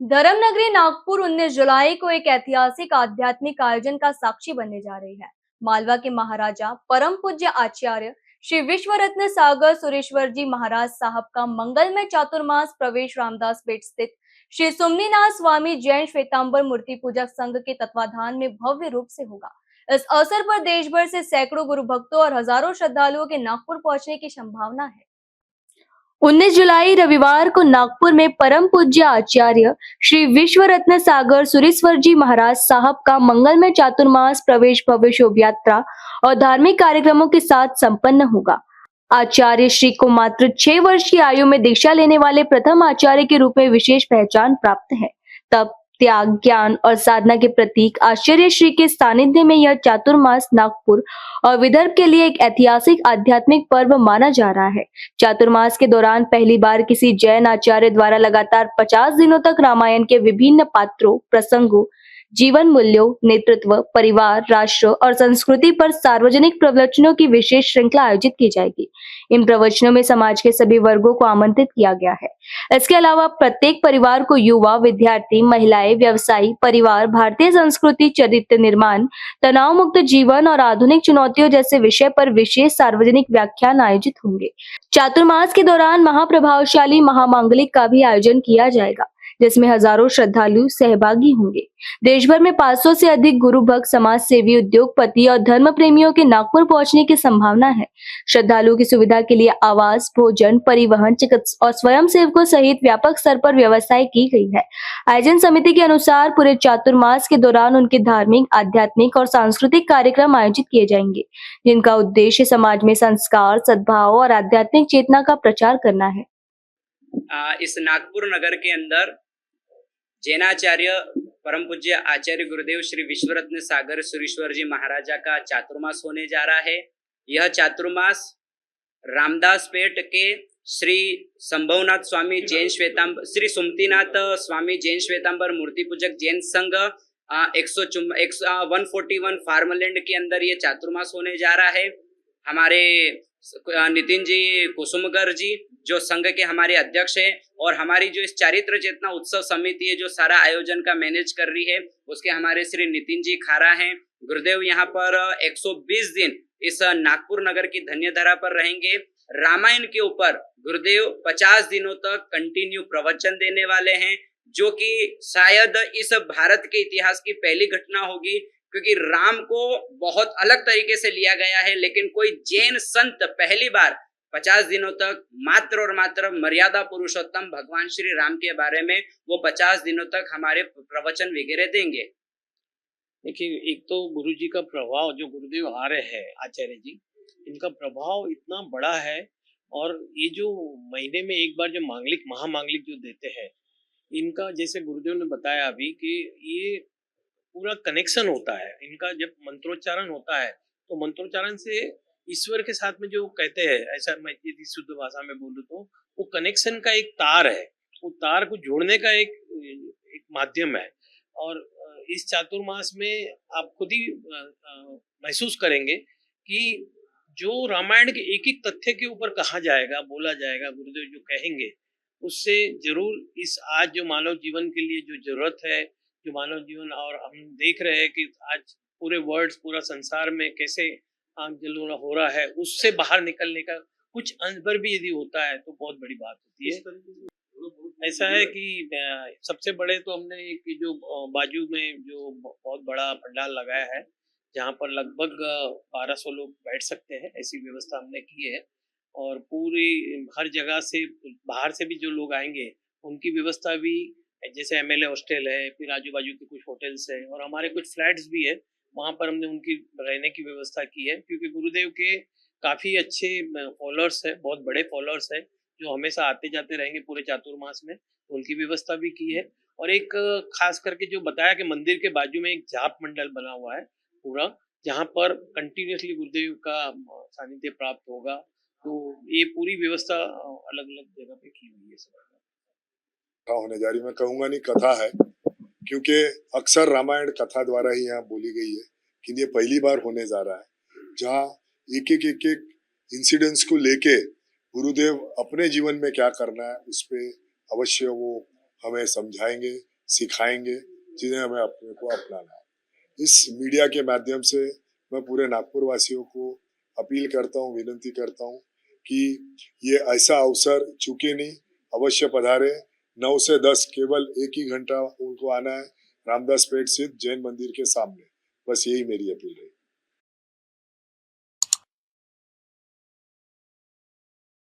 धर्मनगरी नागपुर 19 जुलाई को एक ऐतिहासिक आध्यात्मिक आयोजन का साक्षी बनने जा रही है। मालवा के महाराजा परम पूज्य आचार्य श्री विश्व रत्न सागर सुरेश्वर जी महाराज साहब का मंगलमय चातुर्मास प्रवेश रामदास पेट स्थित श्री सुमनीनाथ स्वामी जैन श्वेतांबर मूर्ति पूजक संघ के तत्वाधान में भव्य रूप से होगा। इस अवसर पर देश भर से सैकड़ों गुरु भक्तों और हजारों श्रद्धालुओं के नागपुर पहुंचने की संभावना है। 19 जुलाई रविवार को नागपुर में परम पूज्य आचार्य श्री विश्व रत्न सागर सुरेश्वर जी महाराज साहब का मंगलमय चातुर्मास प्रवेश भव्य शोभा यात्रा और धार्मिक कार्यक्रमों के साथ संपन्न होगा। आचार्य श्री को मात्र 6 वर्ष की आयु में दीक्षा लेने वाले प्रथम आचार्य के रूप में विशेष पहचान प्राप्त है। तब त्याग, ज्ञान और साधना के प्रतीक आचार्य श्री के सानिध्य में यह चातुर्मास नागपुर और विदर्भ के लिए एक ऐतिहासिक आध्यात्मिक पर्व माना जा रहा है। चातुर्मास के दौरान पहली बार किसी जैन आचार्य द्वारा लगातार 50 दिनों तक रामायण के विभिन्न पात्रों, प्रसंगों, जीवन मूल्यों, नेतृत्व, परिवार, राष्ट्र और संस्कृति पर सार्वजनिक प्रवचनों की विशेष श्रृंखला आयोजित की जाएगी। इन प्रवचनों में समाज के सभी वर्गों को आमंत्रित किया गया है। इसके अलावा प्रत्येक परिवार को युवा, विद्यार्थी, महिलाएं, व्यवसायी, परिवार, भारतीय संस्कृति, चरित्र निर्माण, तनाव मुक्त जीवन और आधुनिक चुनौतियों जैसे विषय पर विशेष सार्वजनिक व्याख्यान आयोजित होंगे। चातुर्मास के दौरान महाप्रभावशाली महामांगलिक का भी आयोजन किया जाएगा, जिसमें हजारों श्रद्धालु सहभागी होंगे। देश भर में 500 से अधिक गुरु भक्त, समाज सेवी, उद्योगपति और धर्म प्रेमियों के नागपुर पहुंचने की संभावना है। श्रद्धालुओं की सुविधा के लिए आवास, भोजन, परिवहन, चिकित्सा और स्वयं सेवकों सहित व्यापक स्तर पर व्यवस्थाएं की गई है। आयोजन समिति के अनुसार पूरे चातुर्मास के दौरान उनके धार्मिक, आध्यात्मिक और सांस्कृतिक कार्यक्रम आयोजित किए जाएंगे, जिनका उद्देश्य समाज में संस्कार, सद्भाव और आध्यात्मिक चेतना का प्रचार करना है। इस नागपुर नगर के अंदर जैनाचार्य परम पूज्य आचार्य गुरुदेव श्री विश्वरत्न सागर सुरेश्वर जी महाराजा का चातुर्मास होने जा रहा है। यह चातुर्मास रामदास पेट के श्री संभवनाथ स्वामी जैन श्वेतांबर श्री सुमतीनाथ स्वामी जैन श्वेतांबर मूर्ति पूजक जैन संघ 141 फार्मलैंड के अंदर ये चातुर्मास होने जा रहा है। हमारे नितिन जी कुसुमगर जी जो संघ के हमारे अध्यक्ष हैं और हमारी जो इस चारित्र चेतना उत्सव समिति है जो सारा आयोजन का मैनेज कर रही है, उसके हमारे श्री नितिन जी खारा हैं। गुरुदेव यहाँ पर 120 दिन इस नागपुर नगर की धन्यधरा पर रहेंगे। रामायण के ऊपर गुरुदेव 50 दिनों तक कंटिन्यू प्रवचन देने वाले हैं, जो कि शायद इस भारत के इतिहास की पहली घटना होगी, क्योंकि राम को बहुत अलग तरीके से लिया गया है, लेकिन कोई जैन संत पहली बार 50 दिनों तक मात्र और मात्र मर्यादा पुरुषोत्तम भगवान श्री राम के बारे में वो 50 दिनों तक हमारे प्रवचन वगैरह देंगे। देखिए, एक तो गुरु जी का प्रभाव, जो गुरुदेव आ रहे हैं आचार्य जी, इनका प्रभाव इतना बड़ा है। और ये जो महीने में एक बार जो मांगलिक महामांगलिक जो देते हैं, इनका जैसे गुरुदेव ने बताया अभी कि ये पूरा कनेक्शन होता है। इनका जब मंत्रोच्चारण होता है तो मंत्रोच्चारण से ईश्वर के साथ में जो कहते हैं, ऐसा मैं यदि शुद्ध भाषा में बोलूं तो वो कनेक्शन का एक तार है, वो तार को जोड़ने का एक माध्यम है। और इस चातुर्मास में आप खुद ही महसूस करेंगे कि जो रामायण के एक एक तथ्य के ऊपर कहा जाएगा, बोला जाएगा, गुरुदेव जो कहेंगे, उससे जरूर इस आज जो मानव जीवन के लिए जो जरूरत है, जो मानव जीवन, और हम देख रहे हैं कि आज पूरे वर्ल्ड, पूरा संसार में कैसे आग जलना हो रहा है, उससे बाहर निकलने का कुछ अंश भर भी यदि होता है तो बहुत बड़ी बात होती है। ऐसा है कि सबसे बड़े तो हमने एक जो बाजू में जो बहुत बड़ा पंडाल लगाया है, जहाँ पर लगभग 1200 लोग बैठ सकते हैं, ऐसी व्यवस्था हमने की है। और पूरी हर जगह से बाहर से भी जो लोग आएंगे उनकी व्यवस्था भी, जैसे एमएलए हॉस्टल है, फिर आजू बाजू के कुछ होटल्स है और हमारे कुछ फ्लैट्स भी है, वहाँ पर हमने उनकी रहने की व्यवस्था की है। क्योंकि गुरुदेव के काफ़ी अच्छे फॉलोअर्स है, बहुत बड़े फॉलोअर्स है, जो हमेशा आते जाते रहेंगे पूरे चातुर्मास में, उनकी व्यवस्था भी की है। और एक खास करके जो बताया कि मंदिर के बाजू में एक जाप मंडल बना हुआ है पूरा, जहाँ पर कंटिन्यूसली गुरुदेव का सानिध्य प्राप्त होगा। तो ये पूरी व्यवस्था अलग अलग जगह पे की हुई है। सब होने जा रही, मैं कहूँगा नहीं कथा है, क्योंकि अक्सर रामायण कथा द्वारा ही यहाँ बोली गई है, कि ये पहली बार होने जा रहा है जहाँ एक एक इंसिडेंट्स को लेके गुरुदेव अपने जीवन में क्या करना है उस पर अवश्य वो हमें समझाएंगे सिखाएंगे, जिन्हें हमें अपने को अपनाना है। इस मीडिया के माध्यम से मैं पूरे नागपुर वासियों को अपील करता हूँ, विनती करता हूँ कि ये ऐसा अवसर चूके नहीं, अवश्य पधारे। 9 से 10 केवल एक ही घंटा उनको आना है, रामदास पेठ स्थित जैन मंदिर के सामने। बस यही मेरी अपील है।